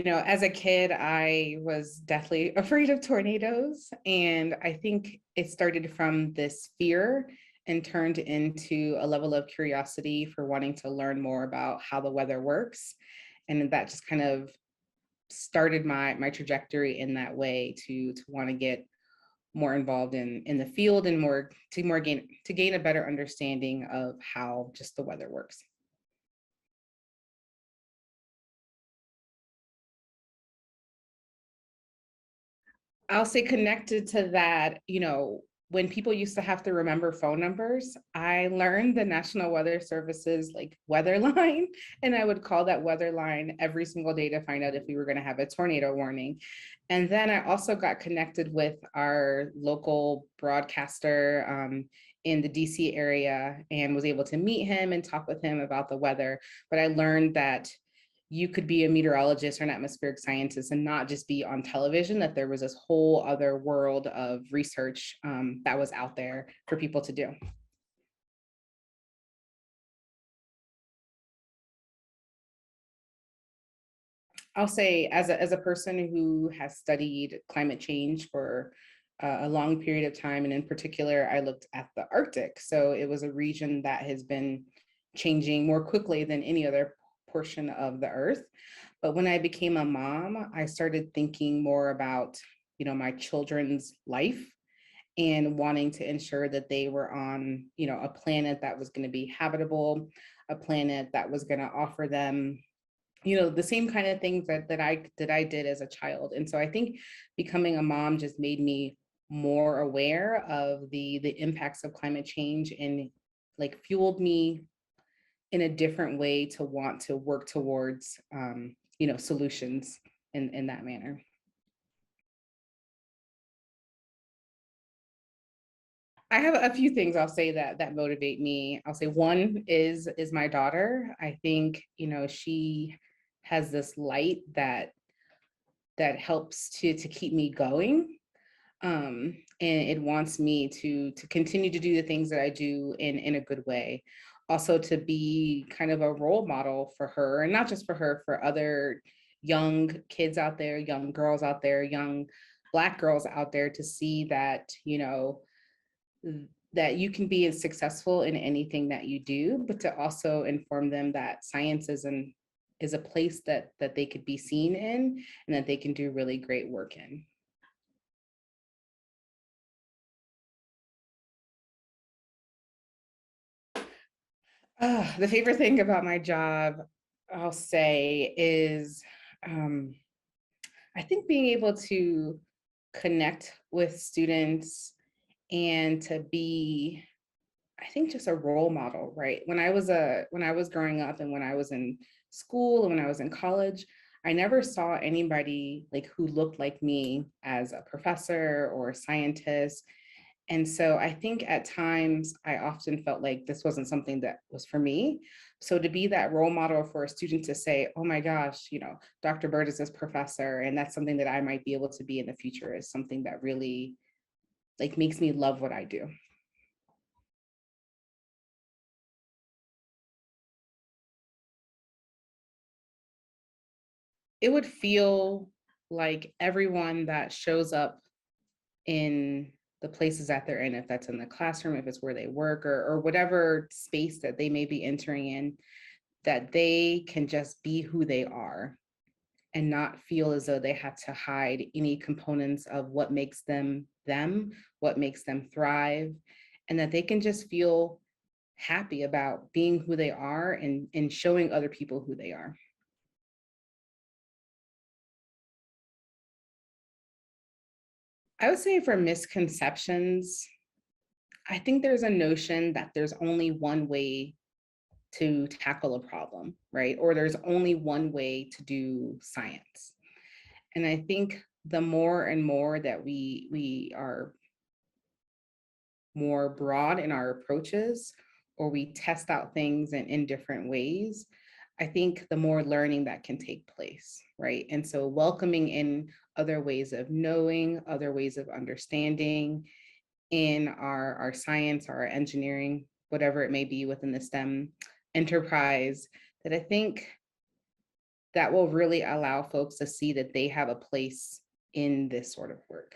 As a kid, I was deathly afraid of tornadoes. And I think it started from this fear and turned into a level of curiosity for wanting to learn more about how the weather works. And that just kind of started my trajectory in that way to want to get more involved in the field and gain a better understanding of how just the weather works. I'll say connected to that, when people used to have to remember phone numbers, I learned the National Weather Service's like weather line, and I would call that weather line every single day to find out if we were going to have a tornado warning. And then I also got connected with our local broadcaster in the DC area and was able to meet him and talk with him about the weather. But I learned that you could be a meteorologist or an atmospheric scientist and not just be on television, that there was this whole other world of research that was out there for people to do. I'll say as a person who has studied climate change for a long period of time, and in particular, I looked at the Arctic. So it was a region that has been changing more quickly than any other portion of the earth. But when I became a mom, I started thinking more about, my children's life and wanting to ensure that they were on, a planet that was going to be habitable, a planet that was going to offer them, the same kind of things that I did as a child. And so I think becoming a mom just made me more aware of the impacts of climate change and like fueled me in a different way to want to work towards solutions in that manner. I have a few things I'll say that motivate me. I'll say one is my daughter. I think, she has this light that helps to keep me going. And it wants me to continue to do the things that I do in a good way. Also to be kind of a role model for her, and not just for her, for other young kids out there, young girls out there, young Black girls out there, to see that, that you can be as successful in anything that you do, but to also inform them that science is a place that they could be seen in and that they can do really great work in. The favorite thing about my job, I'll say, is I think being able to connect with students and to be, I think, just a role model, right? When I was growing up and when I was in school and when I was in college, I never saw anybody like who looked like me as a professor or a scientist. And so I think at times I often felt like this wasn't something that was for me. So to be that role model for a student to say, oh my gosh, Dr. Burt is this professor, and that's something that I might be able to be in the future, is something that really like makes me love what I do. It would feel like everyone that shows up in the places that they're in, if that's in the classroom, if it's where they work, or whatever space that they may be entering in, that they can just be who they are and not feel as though they have to hide any components of what makes them them, what makes them thrive, and that they can just feel happy about being who they are and showing other people who they are. I would say for misconceptions, I think there's a notion that there's only one way to tackle a problem, right? Or there's only one way to do science. And I think the more and more that we are more broad in our approaches, or we test out things in different ways, I think the more learning that can take place, right? And so welcoming in other ways of knowing, other ways of understanding in our science, our engineering, whatever it may be within the STEM enterprise, that I think that will really allow folks to see that they have a place in this sort of work.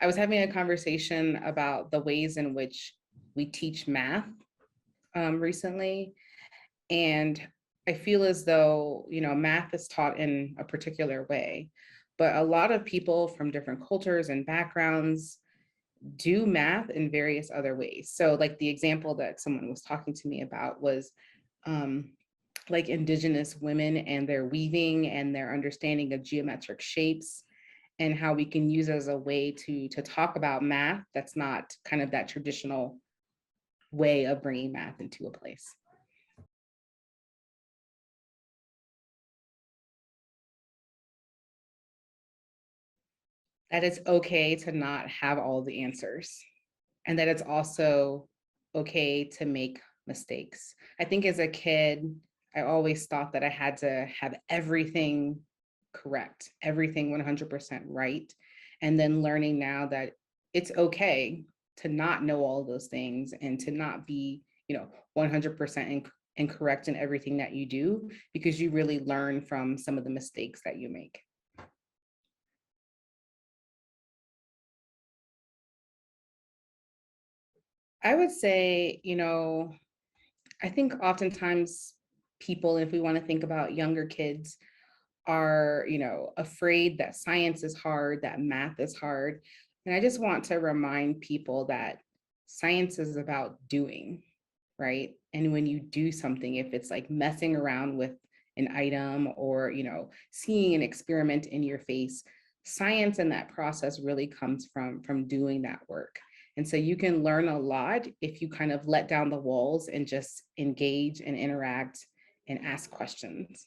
I was having a conversation about the ways in which we teach math recently. And I feel as though, math is taught in a particular way, but a lot of people from different cultures and backgrounds do math in various other ways. So, like the example that someone was talking to me about was um, like Indigenous women and their weaving and their understanding of geometric shapes, and how we can use as a way to talk about math that's not kind of that traditional way of bringing math into a place. That it's okay to not have all the answers, and that it's also okay to make mistakes. I think as a kid, I always thought that I had to have everything correct, everything 100% right. And then learning now that it's okay to not know all those things and to not be, 100% incorrect in everything that you do, because you really learn from some of the mistakes that you make. I would say, I think oftentimes people, if we want to think about younger kids, are, afraid that science is hard, that math is hard. And I just want to remind people that science is about doing, right? And when you do something, if it's like messing around with an item or, seeing an experiment in your face, science in that process really comes from doing that work. And so you can learn a lot if you kind of let down the walls and just engage and interact and ask questions.